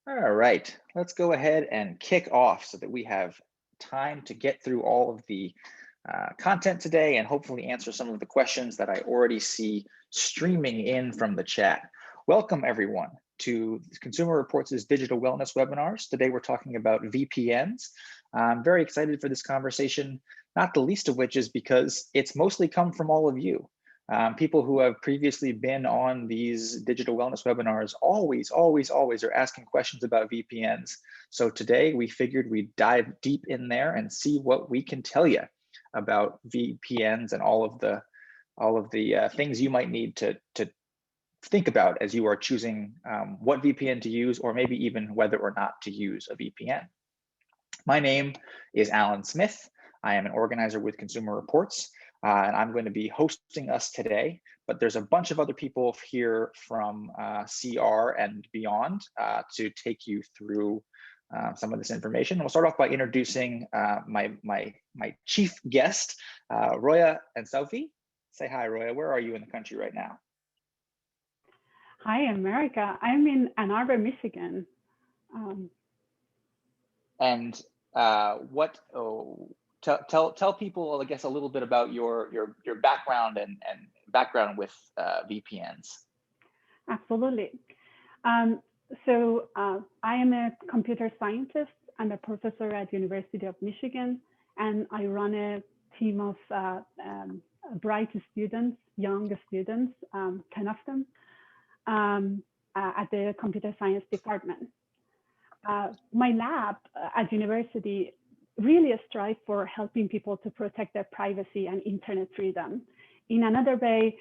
All right, let's go ahead and kick off so that we have time to get through all of the content today and hopefully answer some of the questions that I already see streaming in from the chat. Welcome everyone to Consumer Reports' digital wellness webinars. Today we're talking about VPNs. I'm very excited for this conversation, not the least of which is because it's mostly come from all of you. People who have previously been on these digital wellness webinars always are asking questions about VPNs. So today we figured we'd dive deep in there and see what we can tell you about VPNs and all of the things you might need to think about as you are choosing what VPN to use, or maybe even whether or not to use a VPN. My name is Alan Smith. I am an organizer with Consumer Reports, and I'm going to be hosting us today. But there's a bunch of other people here from CR and beyond to take you through some of this information. We'll start off by introducing my chief guest, Roya and Sophie. Say hi, Roya. Where are you in the country right now? Hi, America. I'm in Ann Arbor, Michigan. Tell people, I guess, a little bit about your background and background with VPNs. Absolutely. So I am a computer scientist and a professor at University of Michigan, and I run a team of bright students, young students, 10 of them, at the computer science department. My lab at university really strive for helping people to protect their privacy and internet freedom. In another way,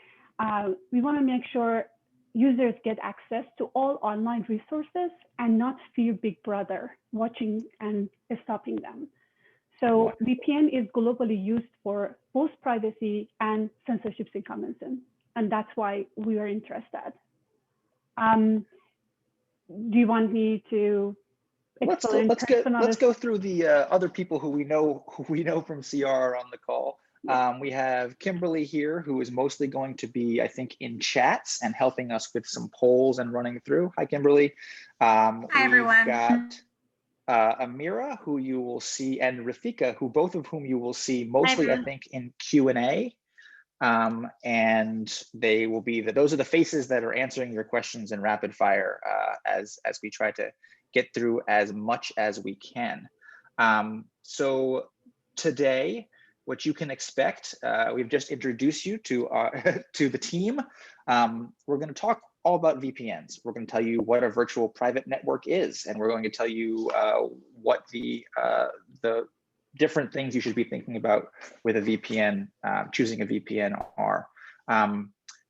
we want to make sure users get access to all online resources and not fear Big Brother watching and stopping them. So VPN is globally used for both privacy and censorship circumvention, and that's why we are interested. Do you want me to explain? Let's go through the other people who we know from CR on the call. We have Kimberly here, who is mostly going to be, I think, in chats and helping us with some polls and running through. Hi, Kimberly. Hi, everyone. We've got Amira, who you will see, and Rafika, both of whom you will see mostly, I think, in Q&A. And they will be those are the faces that are answering your questions in rapid fire as we try to get through as much as we can. So today, what you can expect, we've just introduced you to to the team. We're going to talk all about VPNs. We're going to tell you what a virtual private network is, and we're going to tell you what the different things you should be thinking about with a VPN, choosing a VPN are.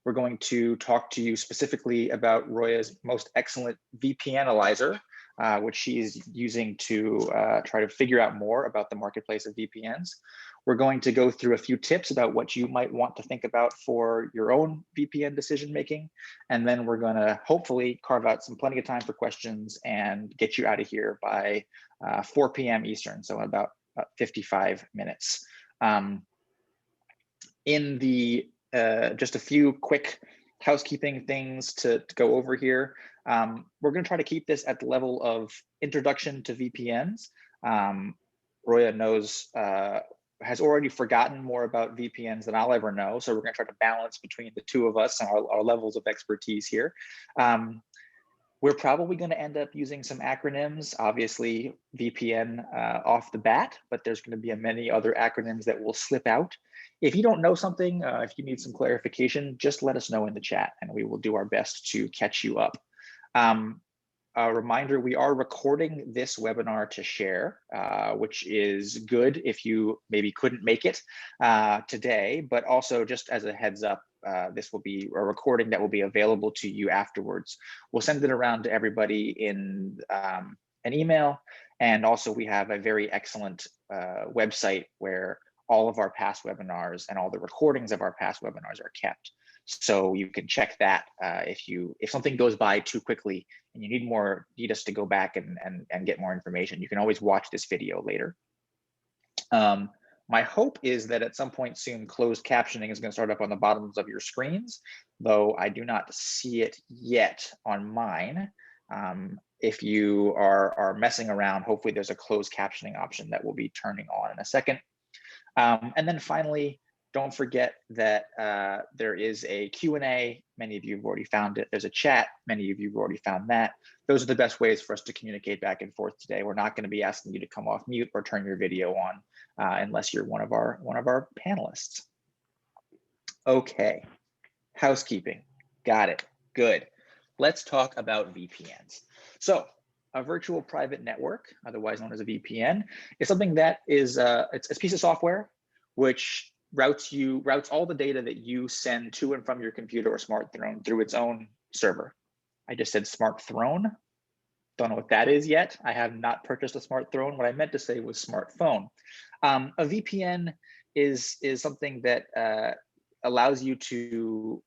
We're going to talk to you specifically about Roya's most excellent VPN analyzer, which she is using to try to figure out more about the marketplace of VPNs. We're going to go through a few tips about what you might want to think about for your own VPN decision-making. And then we're going to hopefully carve out plenty of time for questions and get you out of here by 4 p.m. Eastern, so in about 55 minutes. In the just a few quick housekeeping things to go over here. We're going to try to keep this at the level of introduction to VPNs. Roya has already forgotten more about VPNs than I'll ever know, so we're going to try to balance between the two of us and our levels of expertise here. We're probably going to end up using some acronyms, obviously VPN off the bat, but there's going to be many other acronyms that will slip out. If you don't know something, if you need some clarification, just let us know in the chat and we will do our best to catch you up. A reminder, we are recording this webinar to share, which is good if you maybe couldn't make it today, but also just as a heads up, this will be a recording that will be available to you afterwards. We'll send it around to everybody in an email. And also we have a very excellent website where all of our past webinars and all the recordings of our past webinars are kept. So you can check that if something goes by too quickly and you need us to go back and get more information, you can always watch this video later. My hope is that at some point soon, closed captioning is going to start up on the bottoms of your screens, though I do not see it yet on mine. If you are messing around, hopefully there's a closed captioning option that will be turning on in a second. And then finally, don't forget that there is a Q&A. Many of you have already found it. There's a chat. Many of you have already found that. Those are the best ways for us to communicate back and forth today. We're not going to be asking you to come off mute or turn your video on unless you're one of our panelists. Okay, housekeeping. Got it. Good. Let's talk about VPNs. So a virtual private network, otherwise known as a VPN, is something that is it's a piece of software which routes all the data that you send to and from your computer or smartphone through its own server. I just said smartphone. Don't know what that is yet. I have not purchased a smartphone. What I meant to say was smartphone. A VPN is something that allows you to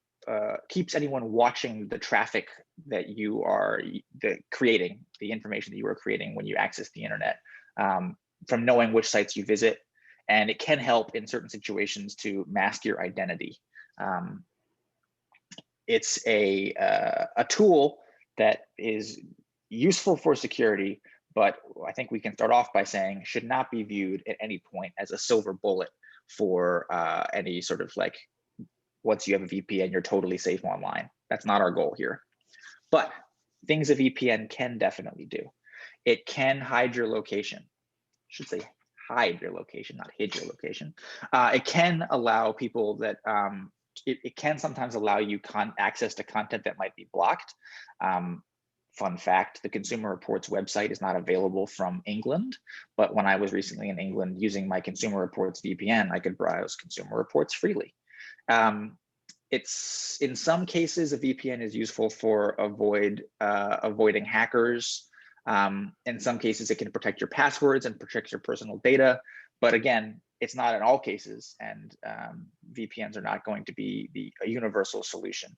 keeps anyone watching the traffic that you are creating, the information that you are creating when you access the internet, from knowing which sites you visit. And it can help in certain situations to mask your identity. It's a tool that is useful for security, but I think we can start off by saying should not be viewed at any point as a silver bullet for any sort of like, once you have a VPN, you're totally safe online. That's not our goal here. But things a VPN can definitely do. It can hide your location. I should say hide your location, not hid your location. It can allow people that, it can sometimes allow you access to content that might be blocked. Fun fact, the Consumer Reports website is not available from England, but when I was recently in England using my Consumer Reports VPN, I could browse Consumer Reports freely. It's in some cases, a VPN is useful for avoiding hackers. In some cases, it can protect your passwords and protect your personal data. But again, it's not in all cases, and VPNs are not going to be a universal solution.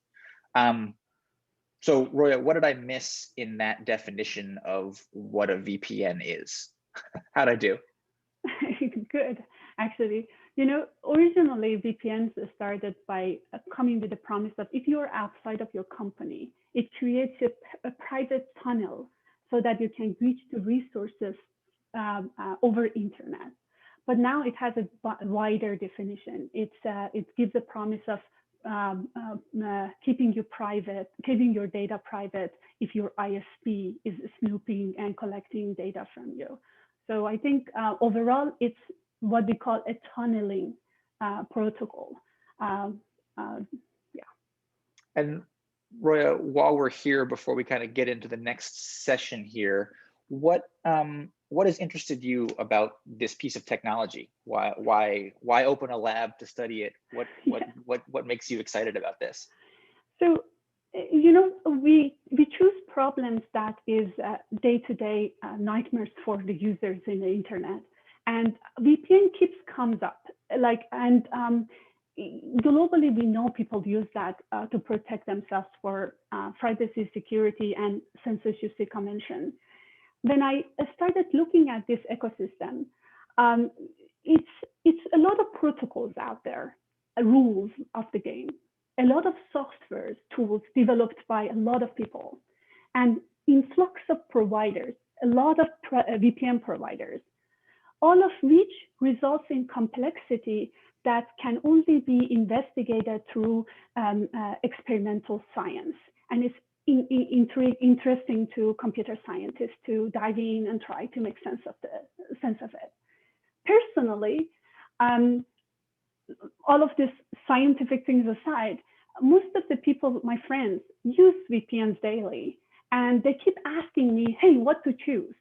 So Roya, what did I miss in that definition of what a VPN is? How'd I do? Good, actually. You know, originally VPNs started by coming with the promise that if you're outside of your company, it creates a private tunnel so that you can reach the resources over internet. But now it has a wider definition. It gives a promise of keeping your data private if your ISP is snooping and collecting data from you. So I think overall, it's what we call a tunneling protocol. Yeah. And Roya, while we're here, before we kind of get into the next session here, what has interested you about this piece of technology? Why open a lab to study it? What makes you excited about this? So, you know, we choose problems that is day-to-day nightmares for the users in the internet, and VPN comes up. Globally, we know people use that to protect themselves for privacy, security, and censorship convention. When I started looking at this ecosystem, it's a lot of protocols out there, rules of the game, a lot of software tools developed by a lot of people, and influx of providers, a lot of VPN providers, all of which results in complexity that can only be investigated through experimental science. And it's interesting to computer scientists to dive in and try to make sense of it. Personally, all of this scientific things aside, most of the people, my friends, use VPNs daily, and they keep asking me, hey, what to choose?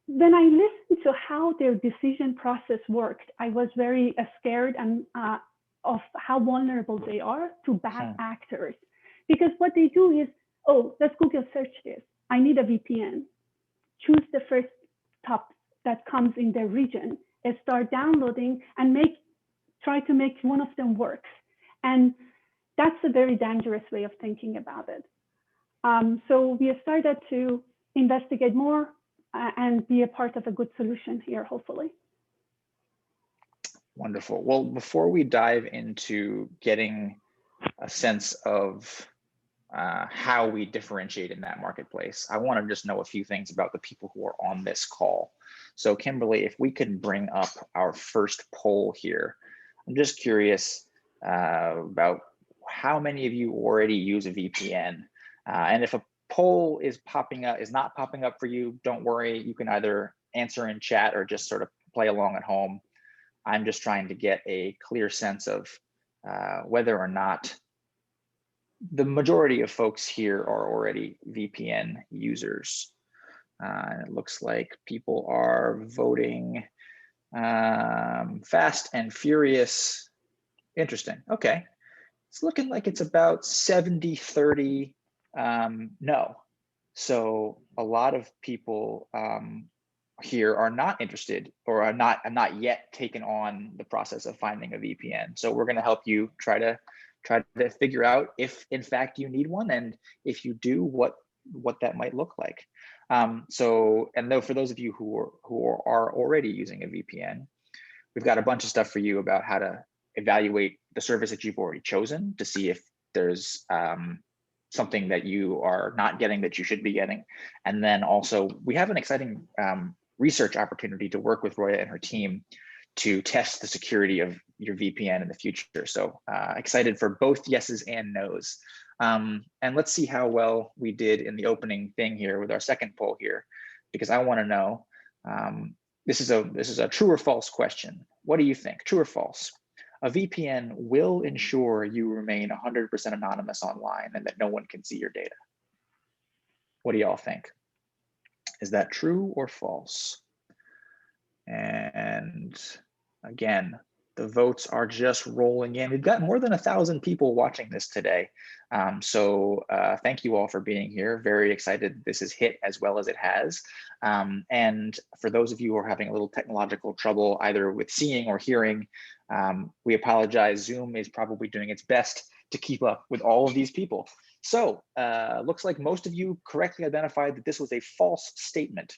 When I listened to how their decision process worked, I was very scared and of how vulnerable they are to bad actors. Because what they do is, oh, let's Google search this. I need a VPN. Choose the first top that comes in their region and start downloading and try to make one of them works. And that's a very dangerous way of thinking about it. So we started to investigate more and be a part of a good solution here, hopefully. Wonderful. Well, before we dive into getting a sense of how we differentiate in that marketplace, I want to just know a few things about the people who are on this call. So Kimberly, if we could bring up our first poll here, I'm just curious about how many of you already use a VPN, and if a poll is not popping up for you, don't worry. You can either answer in chat or just sort of play along at home. I'm just trying to get a clear sense of whether or not the majority of folks here are already VPN users. It looks like people are voting fast and furious. Interesting. Okay. It's looking like it's about 70-30 no. So a lot of people here are not interested or are not yet taken on the process of finding a VPN. So we're going to help you try to figure out if in fact you need one, and if you do, what that might look like. So, and though for those of you who are already using a VPN, we've got a bunch of stuff for you about how to evaluate the service that you've already chosen to see if there's something that you are not getting that you should be getting. And then also we have an exciting research opportunity to work with Roya and her team to test the security of your VPN in the future. So excited for both yeses and nos. And let's see how well we did in the opening thing here with our second poll here, because I want to know, this is a true or false question. What do you think? True or false? A VPN will ensure you remain 100% anonymous online and that no one can see your data. What do y'all think? Is that true or false? And again, the votes are just rolling in. We've got more than 1,000 people watching this today. So thank you all for being here. Very excited this has hit as well as it has. And for those of you who are having a little technological trouble, either with seeing or hearing, we apologize. Zoom is probably doing its best to keep up with all of these people. So looks like most of you correctly identified that this was a false statement.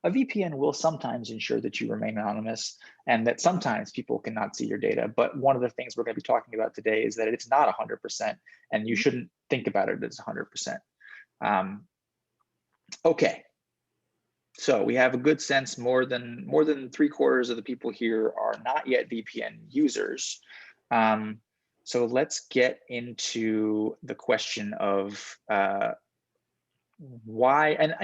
A VPN will sometimes ensure that you remain anonymous and that sometimes people cannot see your data. But one of the things we're going to be talking about today is that it's not 100%, and you shouldn't think about it as 100%. Okay. So we have a good sense more than 3/4 of the people here are not yet VPN users. So let's get into the question of why, and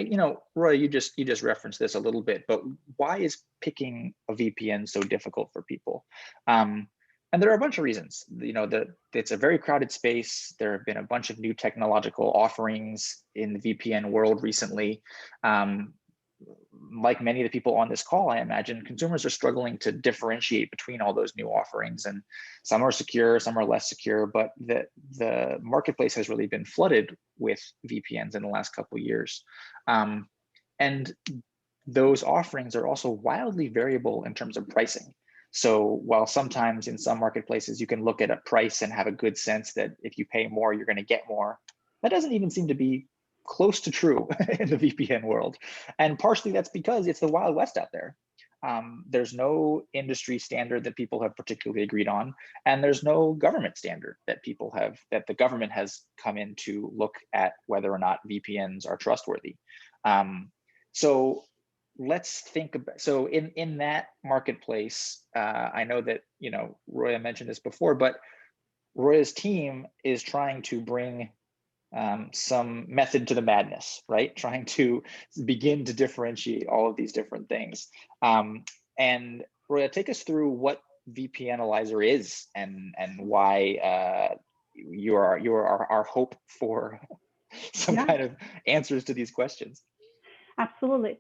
Roy, you just referenced this a little bit, but why is picking a VPN so difficult for people? And there are a bunch of reasons. It's a very crowded space. There have been a bunch of new technological offerings in the VPN world recently. Like many of the people on this call, I imagine consumers are struggling to differentiate between all those new offerings, and some are secure, some are less secure, but the marketplace has really been flooded with VPNs in the last couple of years. And those offerings are also wildly variable in terms of pricing. So while sometimes in some marketplaces you can look at a price and have a good sense that if you pay more, you're going to get more, that doesn't even seem to be close to true in the VPN world. And partially that's because it's the Wild West out there. There's no industry standard that people have particularly agreed on, and there's no government standard that the government has come in to look at whether or not VPNs are trustworthy. So let's think about, so in that marketplace, I know that, Roya mentioned this before, but Roya's team is trying to bring some method to the madness, right? Trying to begin to differentiate all of these different things. And Roya, take us through what VPNalyzer is and why you are our hope for some kind of answers to these questions. Absolutely.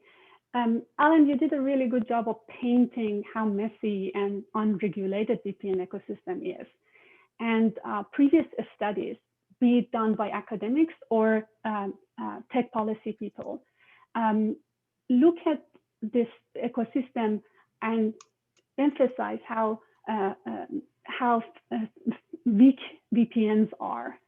Alan, you did a really good job of painting how messy and unregulated VPN ecosystem is. And previous studies, be it done by academics or tech policy people, look at this ecosystem and emphasize how weak VPNs are.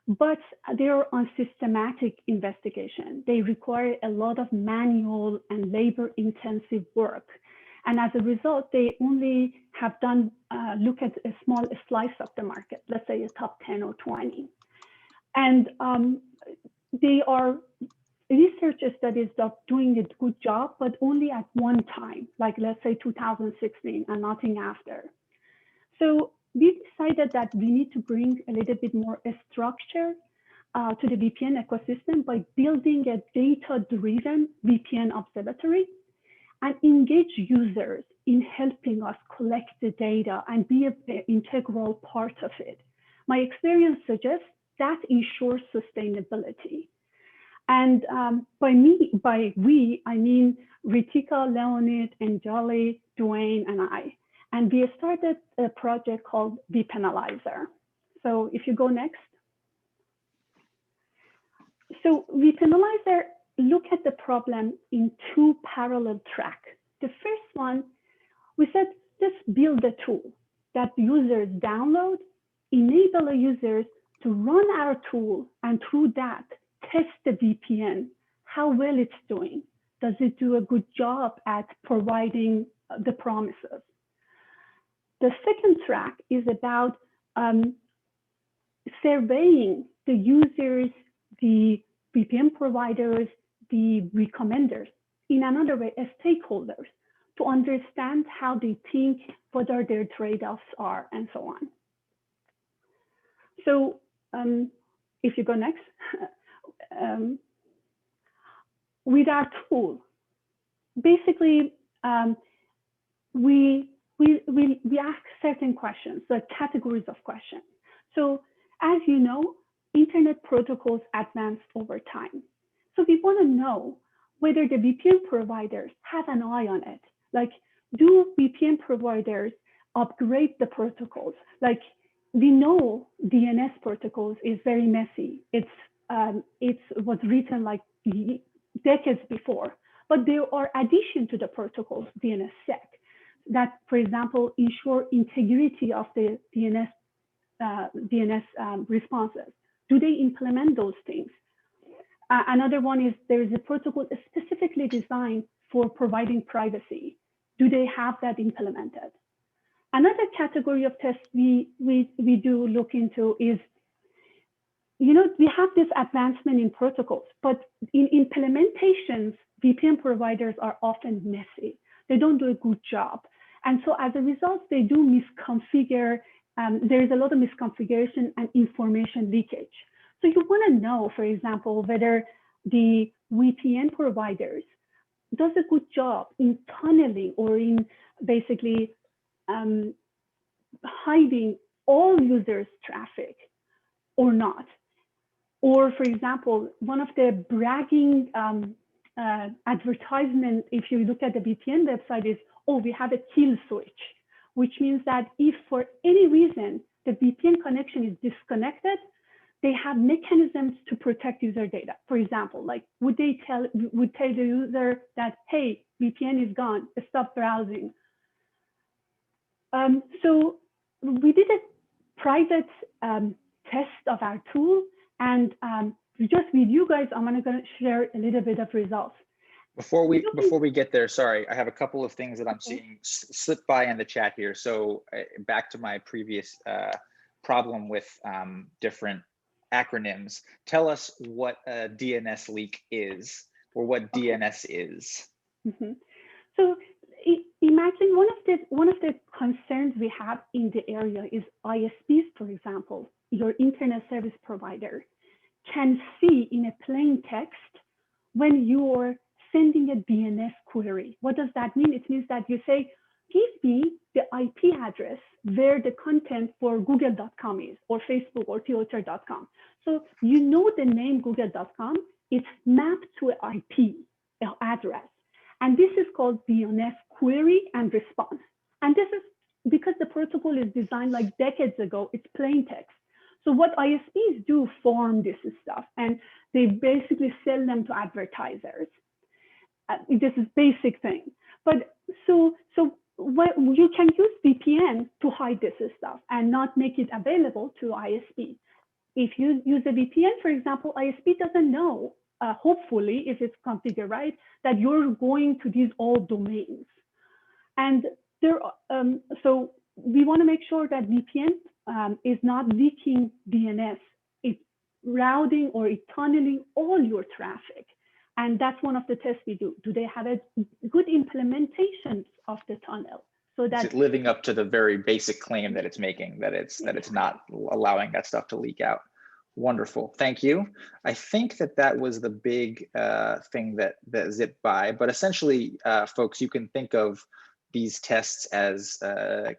But they're on systematic investigation. They require a lot of manual and labor-intensive work. And as a result, they only have done look at a small slice of the market, let's say a top 10 or 20. And they are research studies of doing a good job, but only at one time, like let's say 2016 and nothing after. So we decided that we need to bring a little bit more structure to the VPN ecosystem by building a data-driven VPN observatory and engage users in helping us collect the data and be an integral part of it. My experience suggests that ensures sustainability. And by we, I mean Ritika, Leonid, Anjali, Dwayne, and I. And we started a project called VPNalyzer. So if you go next. So VPNalyzer look at the problem in two parallel tracks. The first one, we said, let's build a tool that users download, enable users to run our tool, and through that, test the VPN, how well it's doing. Does it do a good job at providing the promises? The second track is about surveying the users, the VPN providers, the recommenders, in another way, as stakeholders, to understand how they think, what are their trade-offs are, and so on. So if you go next, with our tool, basically, we ask certain questions, the categories of questions. So as you know, internet protocols advance over time. So we want to know whether the VPN providers have an eye on it. Like, do VPN providers upgrade the protocols? Like, we know DNS protocols is very messy. It was written like decades before, but there are additions to the protocols, DNSSEC, that, for example, ensure integrity of the DNS responses. Do they implement those things? Another one is there is a protocol specifically designed for providing privacy. Do they have that implemented? Another category of tests we do look into is, you know, we have this advancement in protocols, but in implementations, VPN providers are often messy. They don't do a good job. And so as a result, they do misconfigure. There is a lot of misconfiguration and information leakage. So you want to know, for example, whether the VPN providers does a good job in tunneling or in basically hiding all users' traffic or not. Or for example, one of the bragging advertisement, if you look at the VPN website, is, oh, we have a kill switch, which means that if for any reason the VPN connection is disconnected, they have mechanisms to protect user data. For example, like would tell the user that, hey, VPN is gone, stop browsing. So we did a private test of our tool, and just with you guys, I'm going to share a little bit of results. Before we get there, sorry, I have a couple of things that I'm seeing slip by in the chat here. So back to my previous problem with different acronyms. Tell us what a DNS leak is, or what DNS is. Mm-hmm. So imagine one of the concerns we have in the area is ISPs, for example, your internet service provider can see in a plain text when you're sending a DNS query. What does that mean? It means that you say, give me the IP address where the content for google.com is, or Facebook or twitter.com. So you know the name google.com, it's mapped to an IP address. And this is called DNS query and response. And this is because the protocol is designed like decades ago, it's plain text. So what ISPs do form this stuff, and they basically sell them to advertisers. This is basic thing. But so what, you can use VPN to hide this stuff and not make it available to ISP. If you use a VPN, for example, ISP doesn't know, hopefully, if it's configured right, that you're going to these old domains. And there, so we want to make sure that VPN is not leaking DNS routing or tunneling all your traffic. And that's one of the tests we do. Do they have a good implementation of the tunnel? So that it's living up to the very basic claim that it's making, that it's not allowing that stuff to leak out. Wonderful, thank you. I think that was the big thing that zipped by, but essentially, folks, you can think of these tests as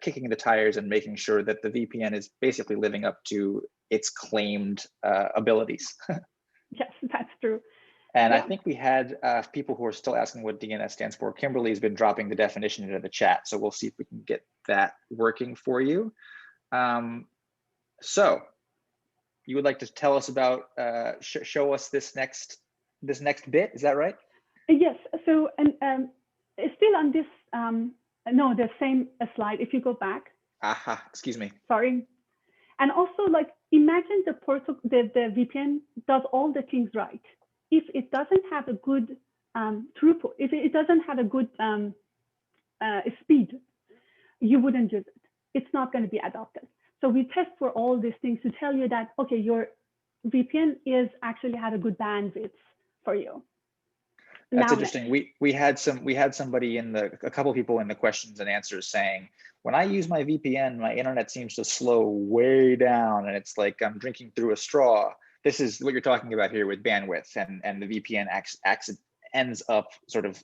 kicking the tires and making sure that the VPN is basically living up to its claimed abilities. Yes, that's true. And yeah. I think we had people who are still asking what DNS stands for. Kimberly's been dropping the definition into the chat, so we'll see if we can get that working for you. So you would like to tell us about, show us this next bit, is that right? Yes, so and still on this, no, the same slide, if you go back. Aha, excuse me. Sorry. And also, like, imagine the VPN does all the things right. If it doesn't have a good throughput, if it doesn't have a good speed, you wouldn't use it. It's not going to be adopted. So we test for all these things to tell you that, okay, your VPN is actually have a good bandwidth for you. That's interesting. We had somebody a couple people in the questions and answers saying, when I use my VPN, my internet seems to slow way down, and it's like I'm drinking through a straw. This is what you're talking about here with bandwidth, and the VPN ends up sort of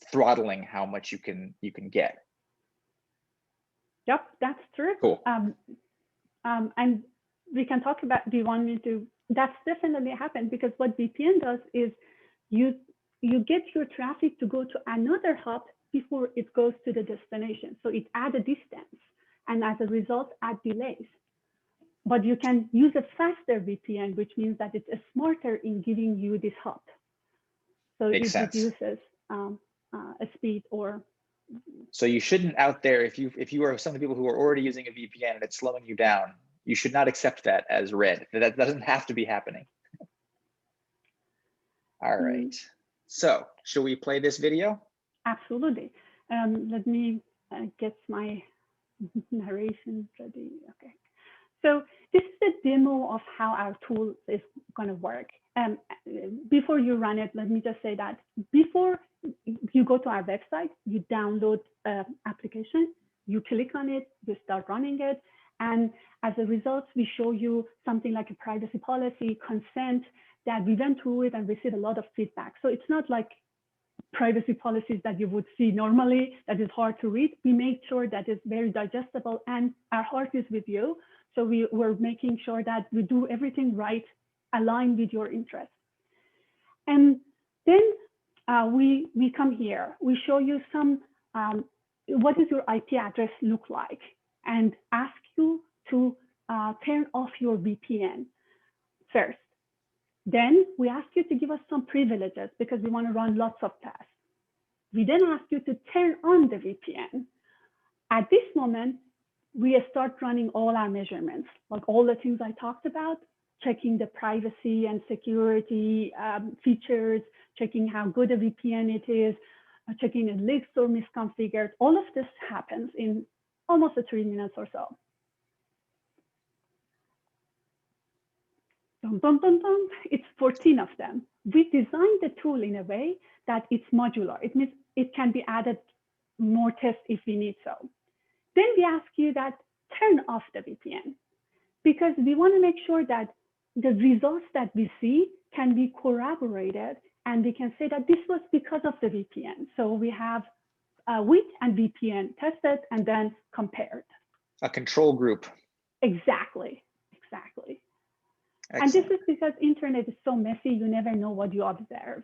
throttling how much you can get. Yep, that's true. Cool. And we can talk about, do you want me to? That's definitely happened, because what VPN does is you get your traffic to go to another hub before it goes to the destination. So it adds a distance, and as a result, add delays. But you can use a faster VPN, which means that it's smarter in giving you this hub. So it reduces a speed or. So you shouldn't out there, if you are some of the people who are already using a VPN and it's slowing you down, you should not accept that as read. That doesn't have to be happening. All right. So should we play this video? Absolutely. Let me get my narration ready. Okay. So this is a demo of how our tool is going to work. Before you run it, let me just say that before you go to our website, you download an application, you click on it, you start running it. And as a result, we show you something like a privacy policy, consent, that we went through it and received a lot of feedback. So it's not like privacy policies that you would see normally that is hard to read. We made sure that it's very digestible, and our heart is with you. So we were making sure that we do everything right, aligned with your interests. And then we come here, we show you some, what does your IP address look like, and ask you to turn off your VPN first. Then we ask you to give us some privileges because we want to run lots of tests. We then ask you to turn on the VPN. At this moment, we start running all our measurements, like all the things I talked about, checking the privacy and security features, checking how good a VPN it is, checking if leaks or misconfigured. All of this happens in almost 3 minutes or so. Dun, dun, dun, dun. It's 14 of them. We designed the tool in a way that it's modular. It means it can be added more tests if we need so. Then we ask you that turn off the VPN, because we want to make sure that the results that we see can be corroborated, and we can say that this was because of the VPN. So we have WIT and VPN tested and then compared. A control group. Exactly, exactly. Excellent. And this is because internet is so messy, you never know what you observe.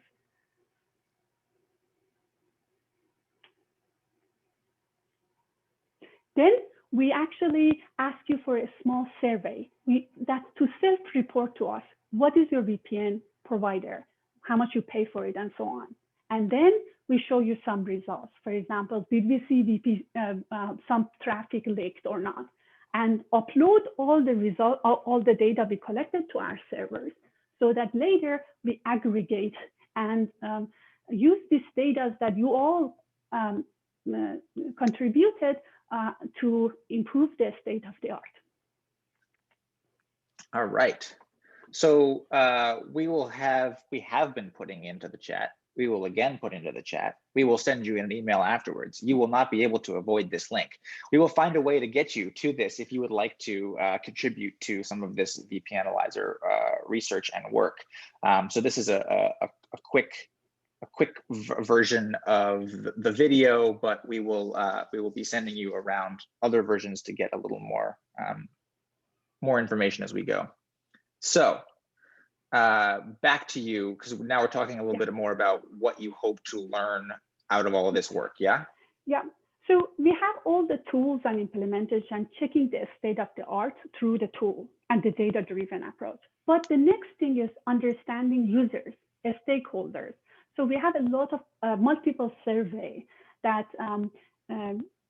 Then we actually ask you for a small survey. That's to self-report to us. What is your VPN provider? How much you pay for it, and so on. And then we show you some results. For example, did we see some traffic leaked or not? And upload all the results, all the data we collected to our servers, so that later we aggregate and use this data that you all contributed to improve the state of the art. All right. So we have been putting into the chat. We will again put into the chat. We will send you an email afterwards. You will not be able to avoid this link. We will find a way to get you to this if you would like to contribute to some of this VP Analyzer research and work. So this is a quick version of the video, but we will be sending you around other versions to get a little more information as we go. So back to you, because now we're talking a little bit more about what you hope to learn out of all of this work. Yeah. Yeah. So we have all the tools and implementation, checking the state of the art through the tool and the data-driven approach. But the next thing is understanding users, stakeholders. So we have a lot of multiple survey that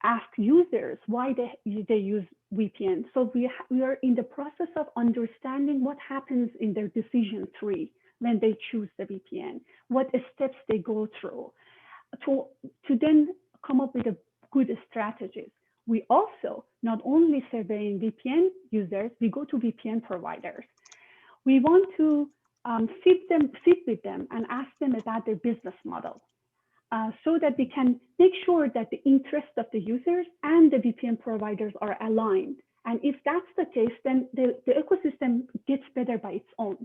ask users why they use VPN. So we are in the process of understanding what happens in their decision tree when they choose the VPN, what steps they go through to then come up with a good strategies. We also not only surveying VPN users, we go to VPN providers. We want to sit with them and ask them about their business model so that we can make sure that the interests of the users and the VPN providers are aligned. And if that's the case, then the ecosystem gets better by its own.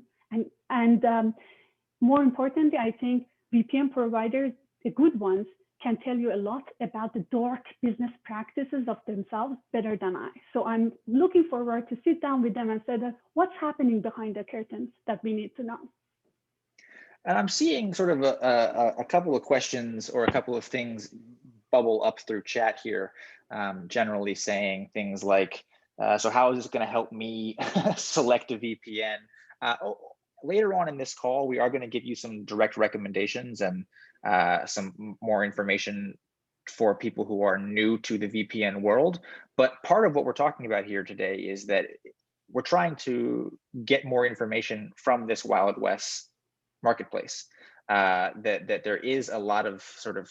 And more importantly, I think VPN providers, the good ones, can tell you a lot about the dark business practices of themselves better than I. So I'm looking forward to sit down with them and say that what's happening behind the curtains that we need to know. And I'm seeing sort of a couple of questions or a couple of things bubble up through chat here, generally saying things like, so how is this going to help me select a VPN? Later on in this call, we are going to give you some direct recommendations and some more information for people who are new to the VPN world. But part of what we're talking about here today is that we're trying to get more information from this Wild West marketplace, that there is a lot of sort of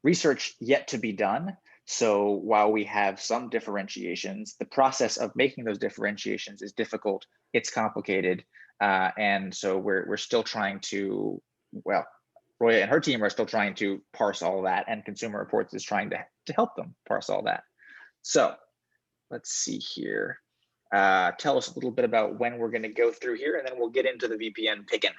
research yet to be done. So while we have some differentiations, the process of making those differentiations is difficult, it's complicated, and so we're still trying to, well, Roya and her team are still trying to parse all that, and Consumer Reports is trying to help them parse all that. So let's see here. Tell us a little bit about when we're going to go through here, and then we'll get into the VPN picking.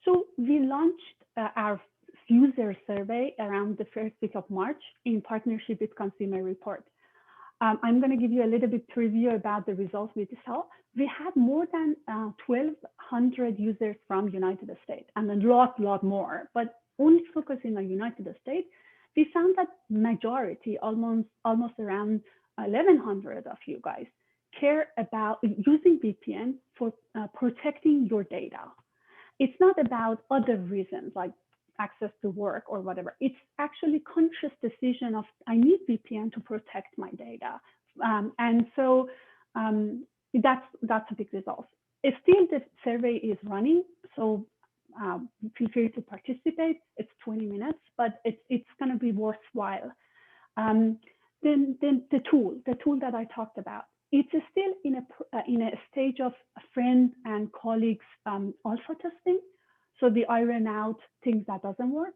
So we launched our user survey around the first week of March in partnership with Consumer Report. I'm going to give you a little bit preview about the results we saw. We had more than 1,200 users from United States and a lot more, but only focusing on United States, we found that majority, almost around 1,100 of you guys, care about using VPN for protecting your data. It's not about other reasons like access to work or whatever. It's actually conscious decision of I need VPN to protect my data. And so that's a big result. Still, the survey is running, so feel free to participate. It's 20 minutes, but it's going to be worthwhile. Then the tool that I talked about, it's still in a stage of friend and colleagues alpha testing. So we iron out things that doesn't work.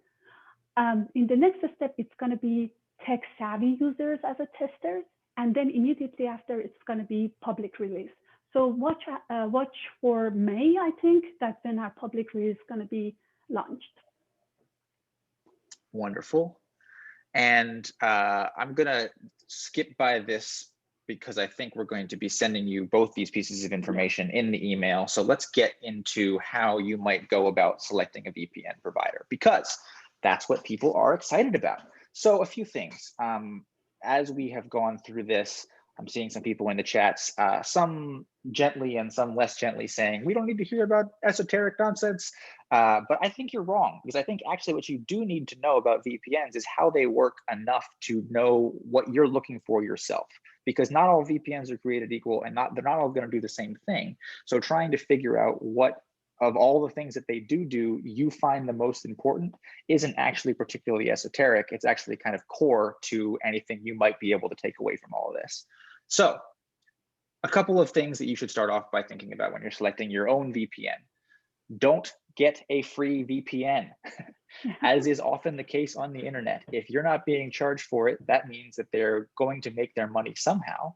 In the next step, it's going to be tech savvy users as a tester, and then immediately after, it's going to be public release. So watch for May, I think, that's when our public release is going to be launched. Wonderful. And I'm going to skip by this because I think we're going to be sending you both these pieces of information in the email. So let's get into how you might go about selecting a VPN provider, because that's what people are excited about. So a few things. As we have gone through this, I'm seeing some people in the chats, some gently and some less gently saying, we don't need to hear about esoteric nonsense. But I think you're wrong, because I think actually what you do need to know about VPNs is how they work enough to know what you're looking for yourself, because not all VPNs are created equal, and they're not all going to do the same thing. So trying to figure out what of all the things that they do you find the most important isn't actually particularly esoteric. It's actually kind of core to anything you might be able to take away from all of this. So a couple of things that you should start off by thinking about when you're selecting your own VPN. Don't get a free VPN. As is often the case on the internet, if you're not being charged for it, that means that they're going to make their money somehow.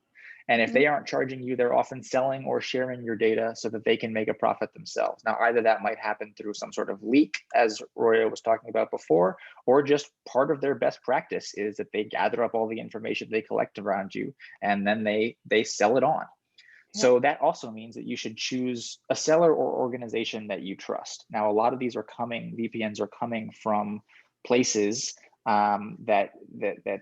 And if they aren't charging you, they're often selling or sharing your data so that they can make a profit themselves. Now, either that might happen through some sort of leak, as Roya was talking about before, or just part of their best practice is that they gather up all the information they collect around you, and then they sell it on. So that also means that you should choose a seller or organization that you trust. Now, a lot of these VPNs are coming from places that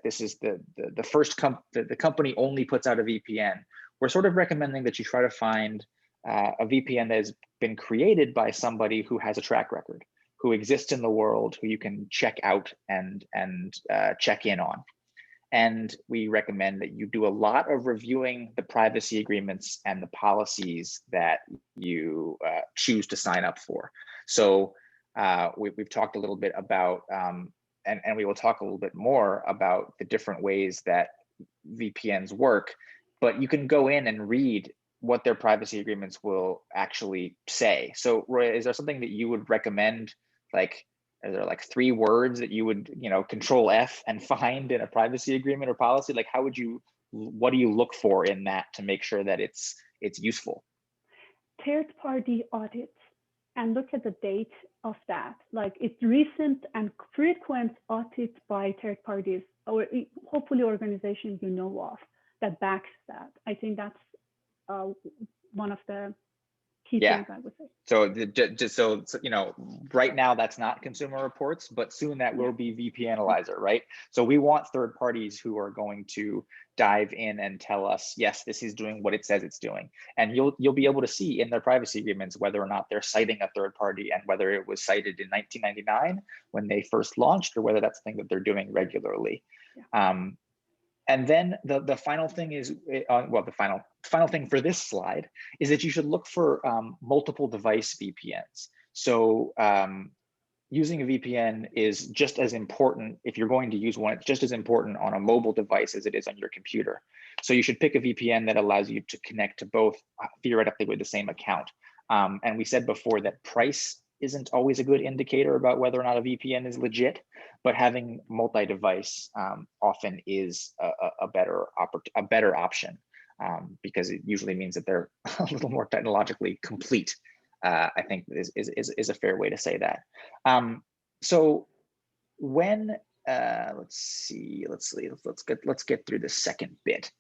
this is the first the company only puts out a VPN. We're sort of recommending that you try to find a VPN that has been created by somebody who has a track record, who exists in the world, who you can check out and check in on. And we recommend that you do a lot of reviewing the privacy agreements and the policies that you choose to sign up for. So we've talked a little bit about, and we will talk a little bit more about the different ways that VPNs work, but you can go in and read what their privacy agreements will actually say. So Roya, is there something that you would recommend, like, are there like 3 words that you would, control F and find in a privacy agreement or policy? Like, what do you look for in that to make sure that it's useful? Third-party audits, and look at the date of that. Like, it's recent and frequent audits by third parties, or hopefully organizations you know of that backs that. I think that's one of the key things I would say. So right now that's not Consumer Reports, but soon that will be VPNalyzer, right? So we want third parties who are going to dive in and tell us, yes, this is doing what it says it's doing. And you'll be able to see in their privacy agreements whether or not they're citing a third party and whether it was cited in 1999 when they first launched, or whether that's the thing that they're doing regularly. And then the final thing is, the final thing for this slide is that you should look for multiple device VPNs. So using a VPN is just as important. If you're going to use one, it's just as important on a mobile device as it is on your computer. So you should pick a VPN that allows you to connect to both theoretically with the same account. And we said before that price isn't always a good indicator about whether or not a VPN is legit, but having multi-device often is a better option because it usually means that they're a little more technologically complete. I think is a fair way to say that. So when let's get through the second bit.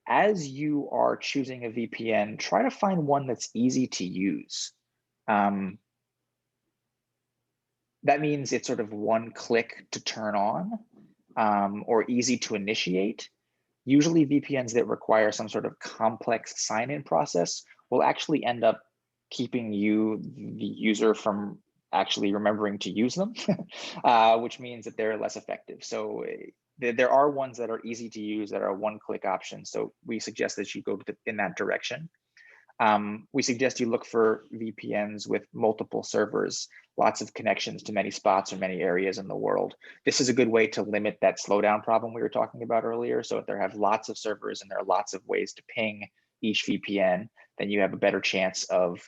As you are choosing a VPN, try to find one that's easy to use. That means it's sort of one click to turn on or easy to initiate. Usually VPNs that require some sort of complex sign-in process will actually end up keeping you, the user, from actually remembering to use them, which means that they're less effective. So there are ones that are easy to use that are one-click options. So we suggest that you go in that direction. We suggest you look for VPNs with multiple servers, lots of connections to many spots or many areas in the world. This is a good way to limit that slowdown problem we were talking about earlier. So if there have lots of servers and there are lots of ways to ping each VPN, then you have a better chance of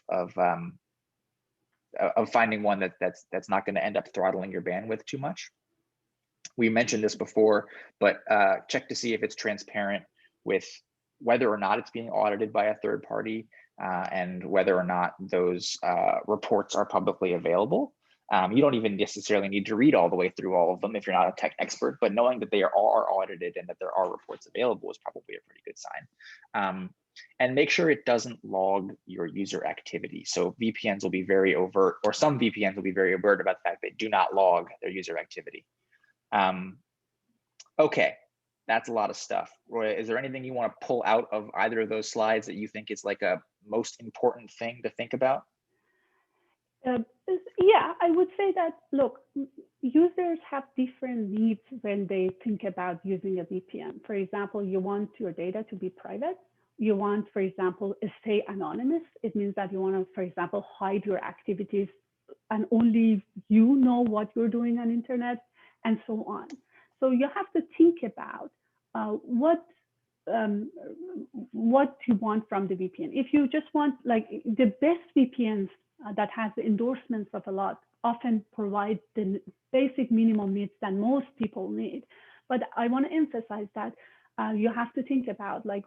finding one that's not going to end up throttling your bandwidth too much. We mentioned this before, but check to see if it's transparent with whether or not it's being audited by a third party and whether or not those reports are publicly available. You don't even necessarily need to read all the way through all of them if you're not a tech expert, but knowing that they are audited and that there are reports available is probably a pretty good sign. And make sure it doesn't log your user activity. So VPNs will be very overt, or some VPNs will be very overt about the fact they do not log their user activity. Okay, that's a lot of stuff. Roya, is there anything you want to pull out of either of those slides that you think is like a most important thing to think about? Yeah, I would say that, look, users have different needs when they think about using a VPN. For example, you want your data to be private. You want, for example, stay anonymous. It means that you want to, for example, hide your activities and only you know what you're doing on internet, and so on. So you have to think about what what you want from the VPN. If you just want, like, the best VPNs that has the endorsements of a lot often provide the basic minimum needs that most people need. But I want to emphasize that you have to think about, like,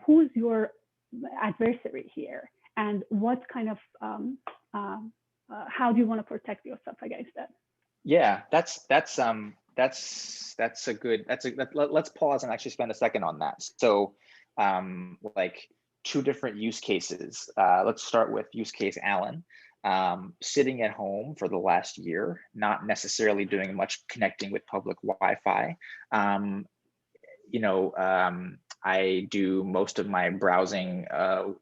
who's your adversary here, and what kind of how do you want to protect yourself against that? Yeah, let's pause and actually spend a second on that. So like two different use cases. Let's start with use case Alan. Sitting at home for the last year, not necessarily doing much connecting with public Wi-Fi. I do most of my browsing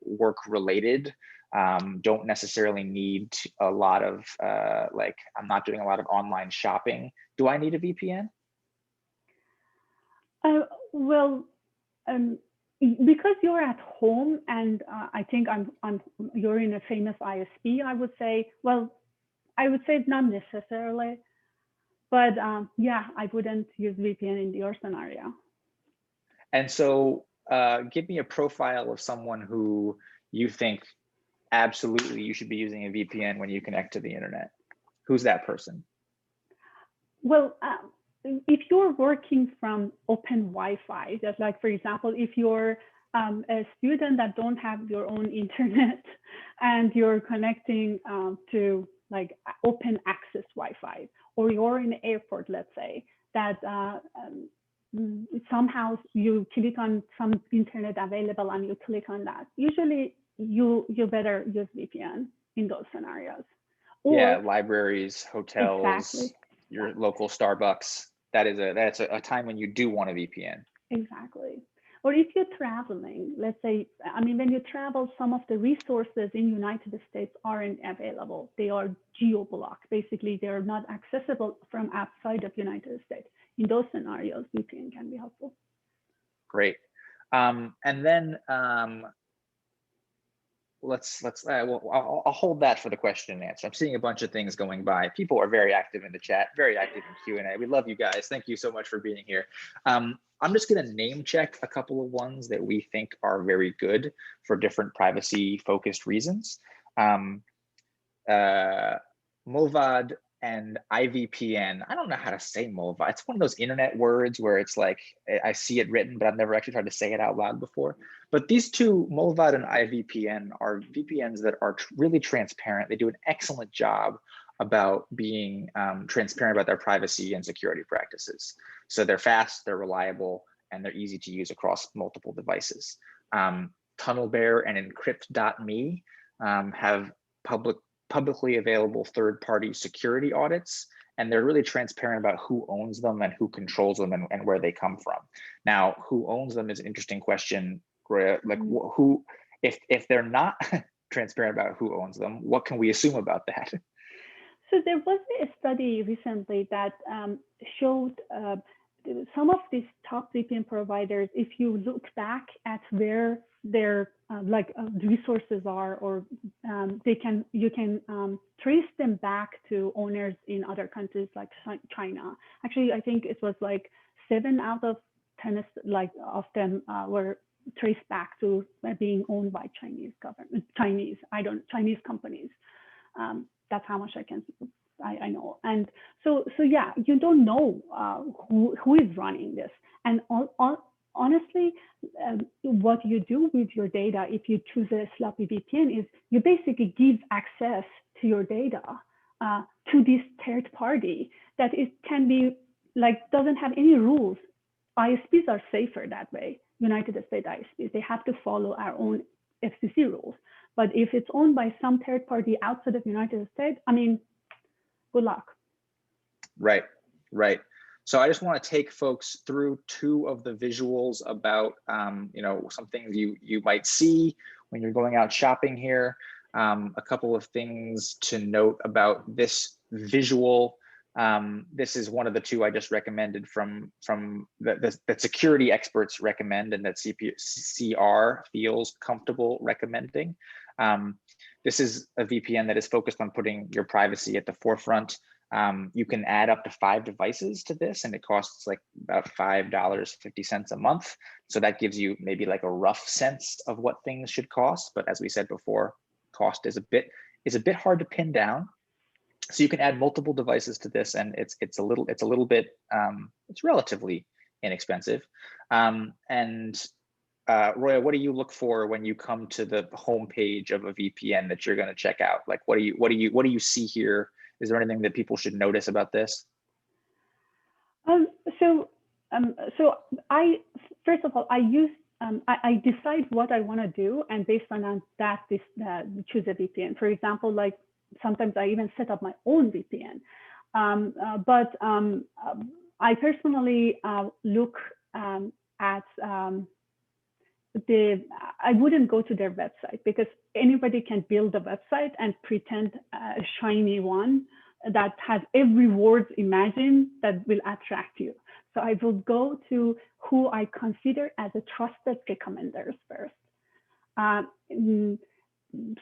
work related. Don't necessarily need a lot of I'm not doing a lot of online shopping. Do I need a VPN? Because you're at home, and I think you're in a famous ISP, I would say not necessarily, but yeah, I wouldn't use VPN in your scenario. And so give me a profile of someone who you think absolutely you should be using a VPN when you connect to the internet. Who's that person? Well, if you're working from open Wi-Fi, just like, for example, if you're a student that don't have your own internet and you're connecting to like open access Wi-Fi, or you're in an airport, let's say, that somehow you click on some internet available and you click on that, usually you better use VPN in those scenarios. Or, yeah, libraries, hotels, exactly, your local Starbucks. That's a time when you do want a VPN. Exactly. Or if you're traveling, let's say, I mean, when you travel, some of the resources in United States aren't available. They are geo-blocked. Basically, they're not accessible from outside of United States. In those scenarios, VPN can be helpful. Great. And then I'll hold that for the question and answer. I'm seeing a bunch of things going by. People are very active in the chat, very active in Q&A. We love you guys. Thank you so much for being here. I'm just going to name check a couple of ones that we think are very good for different privacy focused reasons. Movad and IVPN. I don't know how to say Movad. It's one of those internet words where it's like, I see it written, but I've never actually tried to say it out loud before. But these two, Movad and IVPN, are VPNs that are really transparent. They do an excellent job about being transparent about their privacy and security practices. So they're fast, they're reliable, and they're easy to use across multiple devices. TunnelBear and Encrypt.me have publicly available third-party security audits, and they're really transparent about who owns them and who controls them and where they come from. Now, who owns them is an interesting question. Like, who, if they're not transparent about who owns them, what can we assume about that? So there was a study recently that showed some of these top VPN providers, if you look back at where their resources are, or you can trace them back to owners in other countries like China. Actually, I think it was like 7 out of 10 of them were traced back to being owned by Chinese companies. That's how much I know. And so yeah, you don't know who is running this. And honestly, what you do with your data, if you choose a sloppy VPN, is you basically give access to your data to this third party that it can be like, doesn't have any rules. ISPs are safer that way. United States ISPs, they have to follow our own FCC rules. But if it's owned by some third party outside of the United States, I mean, good luck. Right. So I just want to take folks through 2 of the visuals about, some things you might see when you're going out shopping here. A couple of things to note about this visual. This is one of the 2 I just recommended from that security experts recommend, and that CR feels comfortable recommending. This is a VPN that is focused on putting your privacy at the forefront. You can add up to 5 devices to this, and it costs like about $5.50 a month. So that gives you maybe like a rough sense of what things should cost. But as we said before, cost is a bit hard to pin down. So you can add multiple devices to this, and it's relatively inexpensive. Roya, what do you look for when you come to the home page of a VPN that you're going to check out? Like, what do you see here? Is there anything that people should notice about this? So I first of all I decide what I want to do, and based on that, choose a VPN. For example, like sometimes I even set up my own VPN. I personally look at I wouldn't go to their website, because anybody can build a website and pretend a shiny one that has every word imagined that will attract you. So I will go to who I consider as a trusted recommenders first.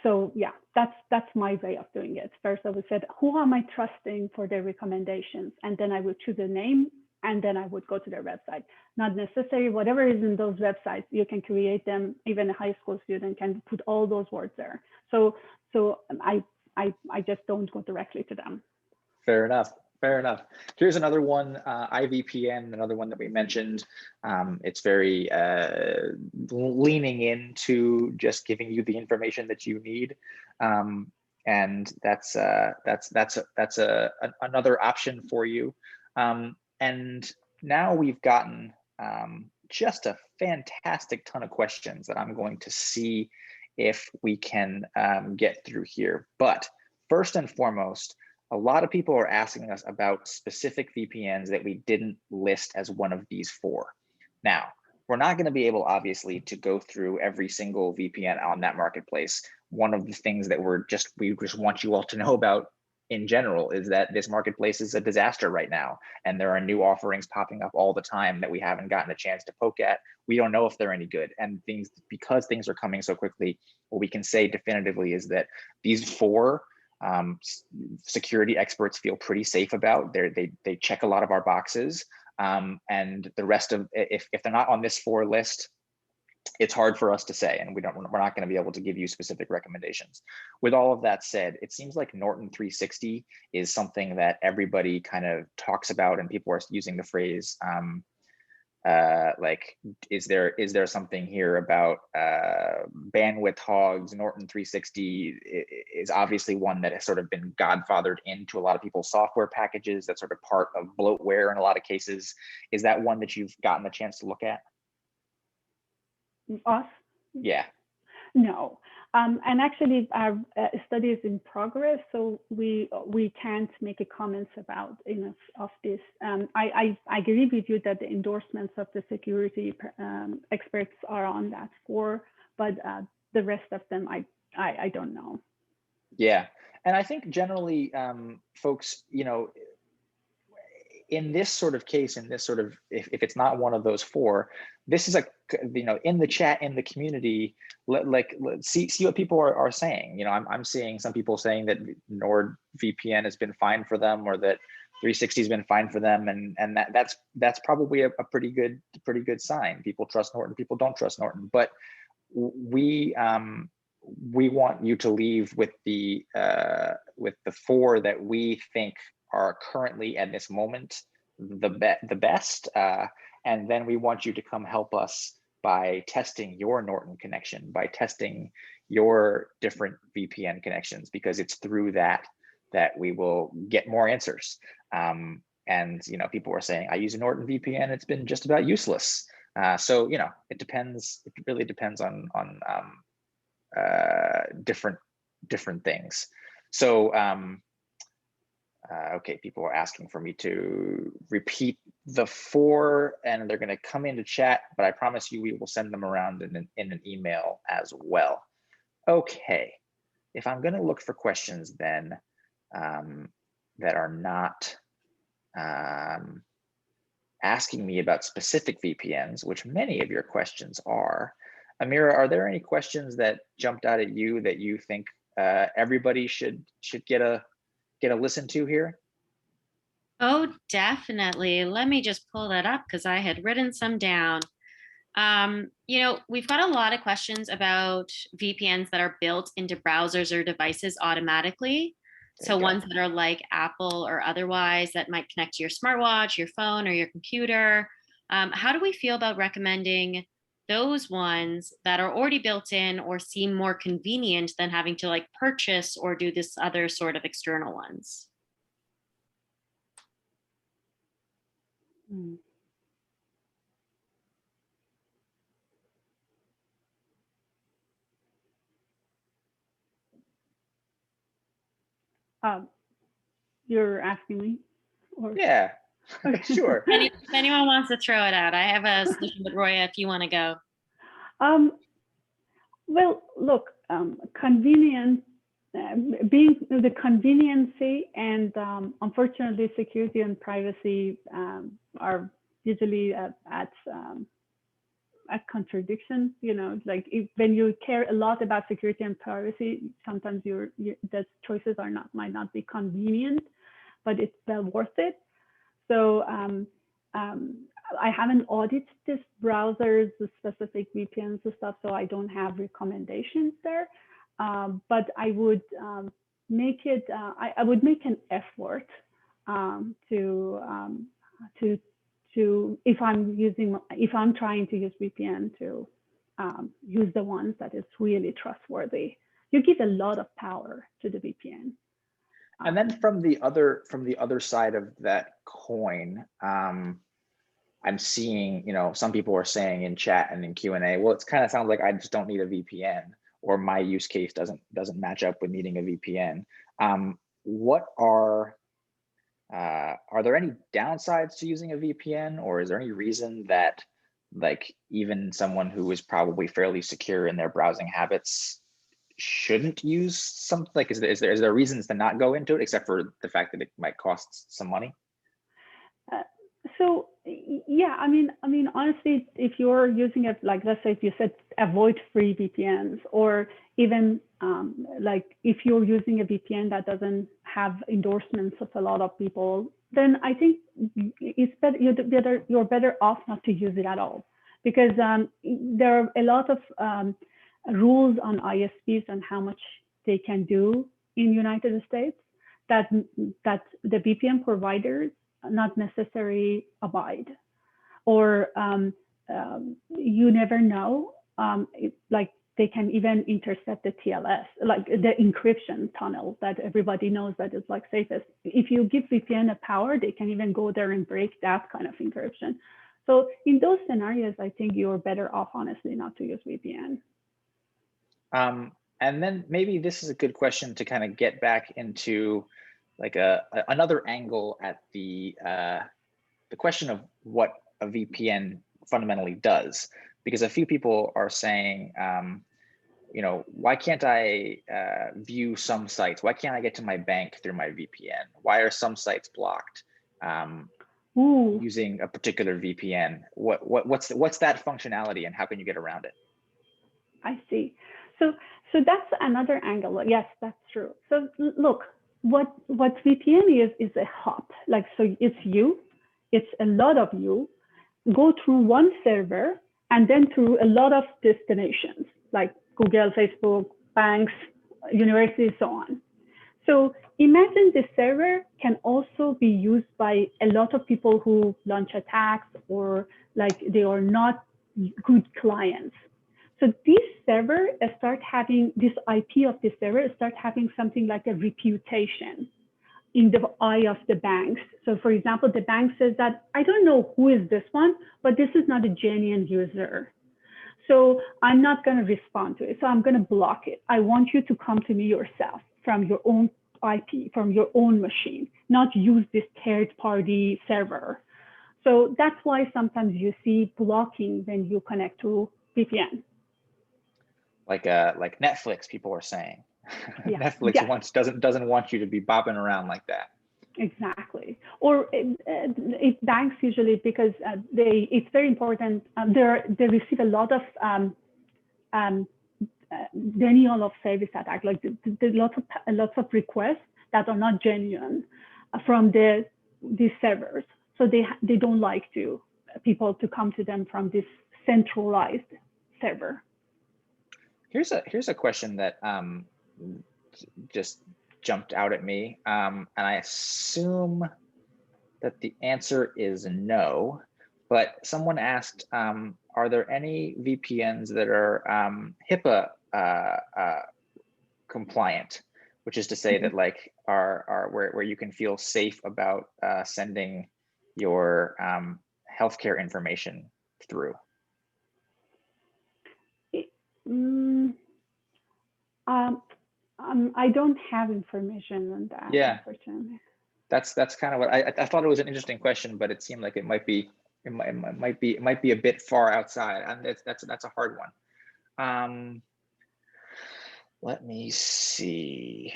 So yeah, that's my way of doing it. First, I would say, who am I trusting for their recommendations? And then I would choose a name, and then I would go to their website. Not necessary, whatever is in those websites, you can create them. Even a high school student can put all those words there. So I just don't go directly to them. Fair enough. Fair enough. Here's another one, iVPN, another one that we mentioned. It's very leaning into just giving you the information that you need, and that's another option for you. And now we've gotten just a fantastic ton of questions that I'm going to see if we can get through here. But first and foremost, a lot of people are asking us about specific VPNs that we didn't list as one of these 4. Now, we're not going to be able, obviously, to go through every single VPN on that marketplace. One of the things that we just want you all to know about in general is that this marketplace is a disaster right now, and there are new offerings popping up all the time that we haven't gotten a chance to poke at. We don't know if they're any good, and because things are coming so quickly, what we can say definitively is that these 4 security experts feel pretty safe about. They check a lot of our boxes, and the rest of, if they're not on this 4 list, it's hard for us to say, and we're not going to be able to give you specific recommendations. With all of that said, it seems like Norton 360 is something that everybody kind of talks about, and people are using the phrase like, is there something here about bandwidth hogs? Norton 360 is obviously one that has sort of been godfathered into a lot of people's software packages. That's sort of part of bloatware in a lot of cases. Is that one that you've gotten a chance to look at? Us? Yeah. No. And actually, our study is in progress, so we can't make a comments about of this. I agree with you that the endorsements of the security experts are on that 4, but the rest of them, I don't know. Yeah, and I think generally, folks, in this sort of case, if it's not one of those 4, this is in the chat, in the community, let's see what people are saying. I'm seeing some people saying that NordVPN has been fine for them, or that 360 has been fine for them, and that's probably a pretty good sign. People trust Norton, people don't trust Norton, but we want you to leave with the 4 that we think are currently at this moment the best, and then we want you to come help us by testing your Norton connection, by testing your different VPN connections, because it's through that we will get more answers. And people were saying, I use a Norton VPN, it's been just about useless. So it depends. It really depends on different things. So okay, people are asking for me to repeat the 4, and they're going to come into chat, but I promise you we will send them around in an email as well. Okay, if I'm going to look for questions then that are not asking me about specific VPNs, which many of your questions are, Amira, are there any questions that jumped out at you that you think everybody should get a listen to here? Oh, definitely. Let me just pull that up because I had written some down. We've got a lot of questions about VPNs that are built into browsers or devices automatically. There you So go. ones that are like Apple or otherwise that might connect to your smartwatch, your phone, or your computer. How do we feel about recommending those ones that are already built in or seem more convenient than having to like purchase or do this other sort of external ones? Mm. You're asking me? Or... Yeah, sure. If anyone wants to throw it out, I have a solution, but Roya, if you want to go. Well, look, convenience, being the conveniency and unfortunately security and privacy are usually at contradiction. Like when you care a lot about security and privacy, sometimes the choices might not be convenient, but it's well worth it. So I haven't audited this browser's specific VPNs and stuff, so I don't have recommendations there. But I would make it. I would make an effort to if I'm trying to use VPN to use the ones that is really trustworthy. You give a lot of power to the VPN. And then from the other side of that coin, I'm seeing, some people are saying in chat and in Q&A, well, it's kind of sounds like I just don't need a VPN, or my use case doesn't match up with needing a VPN. Are there any downsides to using a VPN, or is there any reason that like even someone who is probably fairly secure in their browsing habits shouldn't use something? Like, is there reasons to not go into it except for the fact that it might cost some money? So yeah, I mean, honestly, if you're using it, like, let's say if you said avoid free VPNs, or even like if you're using a VPN that doesn't have endorsements of a lot of people, then I think it's better, you're better off not to use it at all, because there are a lot of rules on ISPs and how much they can do in United States that the VPN providers not necessarily abide, or you never know. Like they can even intercept the TLS, like the encryption tunnel that everybody knows that is like safest. If you give VPN a power, they can even go there and break that kind of encryption. So in those scenarios, I think you're better off, honestly, not to use VPN. And then maybe this is a good question to kind of get back into like another angle at the question of what a VPN fundamentally does, because a few people are saying, why can't I view some sites? Why can't I get to my bank through my VPN? Why are some sites blocked using a particular VPN? What's that functionality, and how can you get around it? I see. So that's another angle. Yes, that's true. So look, what VPN is a hub. Like, so it's a lot of you go through one server and then through a lot of destinations like Google, Facebook, banks, universities, so on. So imagine the server can also be used by a lot of people who launch attacks, or like they are not good clients. So this server start having, this IP of the server start having something like a reputation in the eye of the banks. So for example, the bank says that, I don't know who is this one, but this is not a genuine user. So I'm not going to respond to it. So I'm going to block it. I want you to come to me yourself from your own IP, from your own machine, not use this third-party server. So that's why sometimes you see blocking when you connect to VPN. Like Netflix, people are saying. Yeah. Netflix doesn't want you to be bopping around like that. Exactly. Or it banks usually, because it's very important. They receive a lot of denial of service attack, like lots of requests that are not genuine from the these servers. So they don't like people to come to them from this centralized server. Here's a question that just jumped out at me, and I assume that the answer is no. But someone asked, are there any VPNs that are HIPAA compliant, which is to say that like are where you can feel safe about sending your healthcare information through? I don't have information on that. Yeah, unfortunately. That's kind of what I thought. It was an interesting question, but it seemed like it might be a bit far outside, and that's a hard one. Let me see.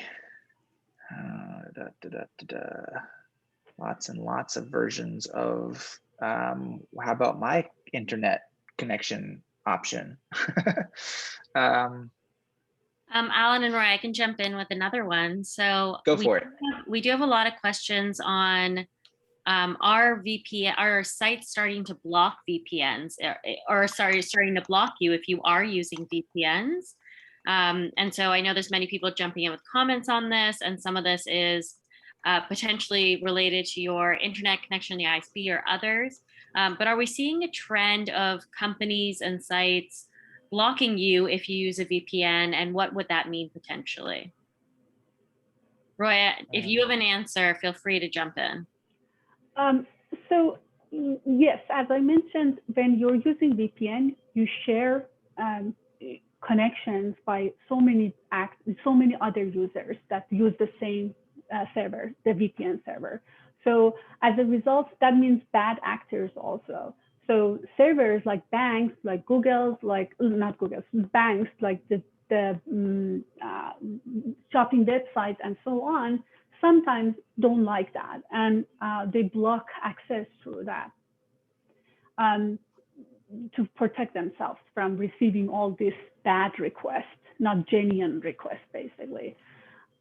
Lots and lots of versions of how about my internet connection option? Alan and Roy, I can jump in with another one. So Go for it. We do have a lot of questions on our sites starting to block VPNs, or sorry, starting to block you if you are using VPNs. And so I know there's many people jumping in with comments on this, and some of this is potentially related to your internet connection, the ISP or others. But are we seeing a trend of companies and sites blocking you if you use a VPN, and what would that mean potentially? Roy, if you have an answer, feel free to jump in. So yes, as I mentioned, when you're using VPN, you share connections by so many other users that use the same server, the VPN server. So as a result, that means bad actors also. So servers like banks, like Google's, like not Google's, banks like the shopping websites and so on, sometimes don't like that, and they block access through that to protect themselves from receiving all these bad requests, not genuine requests, basically.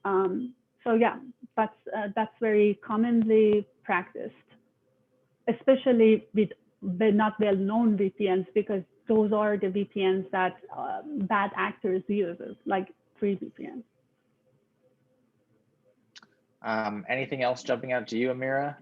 So yeah, that's very commonly practiced, especially with the not well-known VPNs, because those are the VPNs that bad actors use, like free VPNs. Anything else jumping out to you, Amira?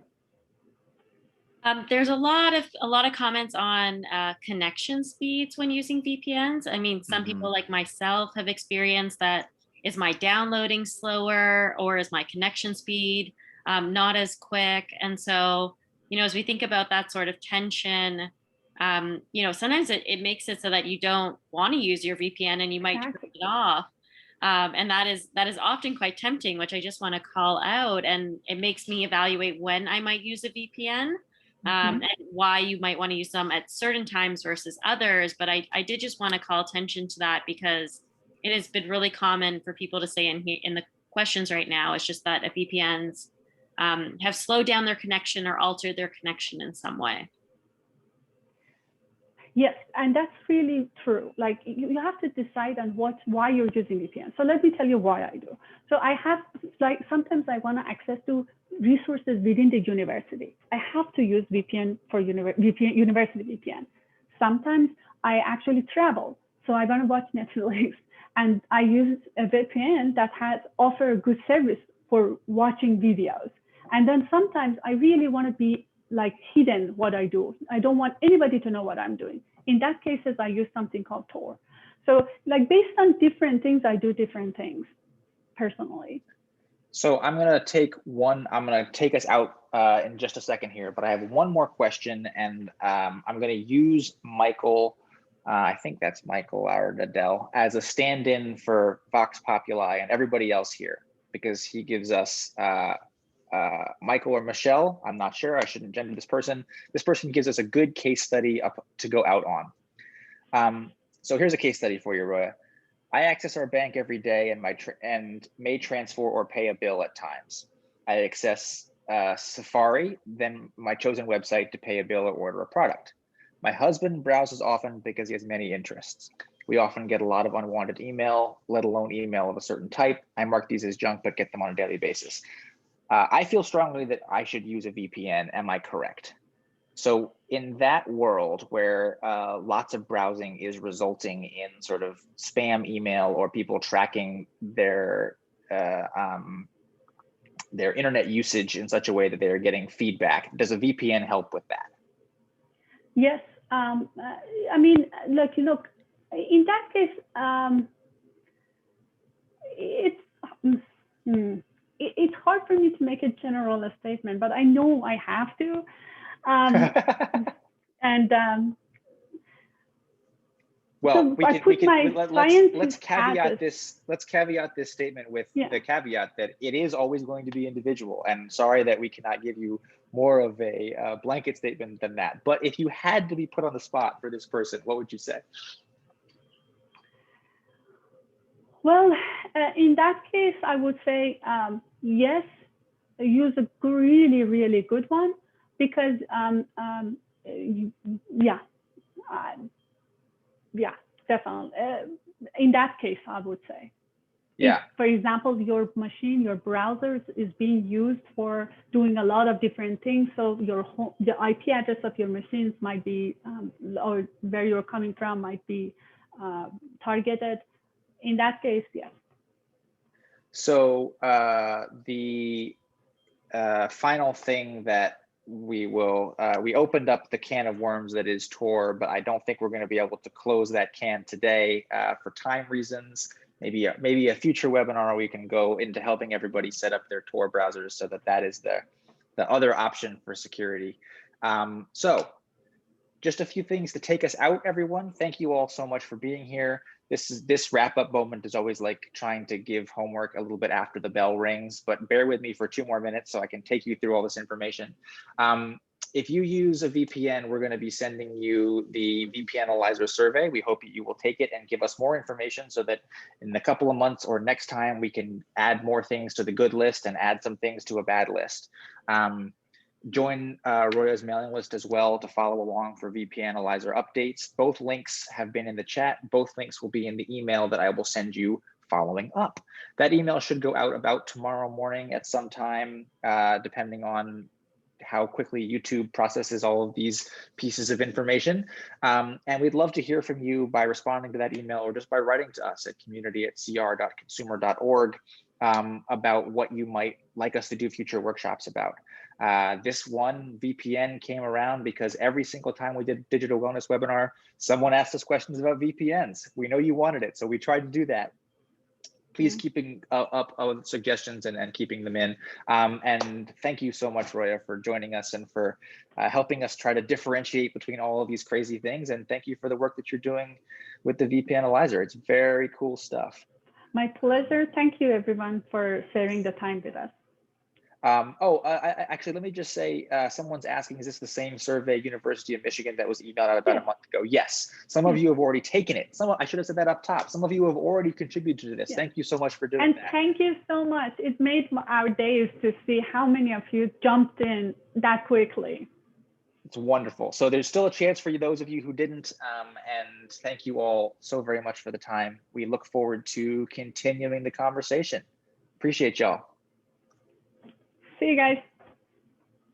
There's a lot of comments on connection speeds when using VPNs. I mean, some people like myself have experienced that. Is my downloading slower, or is my connection speed not as quick? And so, as we think about that sort of tension, sometimes it makes it so that you don't want to use your VPN and you might turn it off. And that is often quite tempting, which I just want to call out. And it makes me evaluate when I might use a VPN. And why you might want to use them at certain times versus others. But I did just want to call attention to that, because it has been really common for people to say in the questions right now. It's just that VPNs have slowed down their connection or altered their connection in some way. Yes, and that's really true. Like you have to decide on why you're using VPN. So let me tell you why I do. So I have, like, sometimes I want to access to resources within the university. I have to use VPN for university VPN. Sometimes I actually travel, so I want to watch Netflix, and I use a VPN that offer a good service for watching videos. And then sometimes I really want to be like hidden what I do. I don't want anybody to know what I'm doing. In that cases, I use something called Tor. So like based on different things, I do different things personally. So I'm going to take us out in just a second here, but I have one more question, and I'm going to use Michael, I think that's Michael Ardadell, as a stand-in for Vox Populi and everybody else here, because he gives us Michael or Michelle, I'm not sure, I shouldn't gender this person. This person gives us a good case study to go out on. So here's a case study for you, Roya. I access our bank every day and may transfer or pay a bill at times. I access Safari, then my chosen website to pay a bill or order a product. My husband browses often because he has many interests. We often get a lot of unwanted email, let alone email of a certain type. I mark these as junk, but get them on a daily basis. I feel strongly that I should use a VPN. Am I correct? So in that world where lots of browsing is resulting in sort of spam email or people tracking their internet usage in such a way that they're getting feedback, does a VPN help with that? Yes. I mean, look, in that case, it's hard for me to make a general statement, but I know I have to. Well, so let's caveat this statement with the caveat that it is always going to be individual. And sorry that we cannot give you more of a blanket statement than that. But if you had to be put on the spot for this person, what would you say? Well, in that case, I would say yes, use a really, really good one, because yeah, definitely. In that case, I would say. Yeah. If, for example, your machine, your browser is being used for doing a lot of different things, so the IP address of your machines might be, or where you're coming from might be targeted. In that case, yes. So the final thing that we opened up the can of worms that is Tor, but I don't think we're going to be able to close that can today for time reasons. Maybe a future webinar we can go into helping everybody set up their Tor browsers so that is the other option for security. So just a few things to take us out, everyone. Thank you all so much for being here. This wrap-up moment is always like trying to give homework a little bit after the bell rings, but bear with me for 2 more minutes so I can take you through all this information. If you use a VPN, we're going to be sending you the VPN Analyzer survey. We hope you will take it and give us more information so that in a couple of months or next time, we can add more things to the good list and add some things to a bad list. Join Roya's mailing list as well to follow along for VPN Analyzer updates. Both links have been in the chat. Both links will be in the email that I will send you following up. That email should go out about tomorrow morning at some time, depending on how quickly YouTube processes all of these pieces of information. And we'd love to hear from you by responding to that email or just by writing to us at community@cr.consumer.org about what you might like us to do future workshops about. This one, VPN, came around because every single time we did digital wellness webinar, someone asked us questions about VPNs. We know you wanted it, so we tried to do that. Please keeping up suggestions and keeping them in. And thank you so much, Roya, for joining us and for helping us try to differentiate between all of these crazy things. And thank you for the work that you're doing with the VPN Analyzer. It's very cool stuff. My pleasure. Thank you, everyone, for sharing the time with us. Actually, let me just say, someone's asking, is this the same survey, University of Michigan, that was emailed out about a month ago? Yes. Some of you have already taken it. I should have said that up top. Some of you have already contributed to this. Thank you so much for doing that. And thank you so much. It made our days to see how many of you jumped in that quickly. It's wonderful. So there's still a chance for you, those of you who didn't, and thank you all so very much for the time. We look forward to continuing the conversation. Appreciate y'all. See you guys.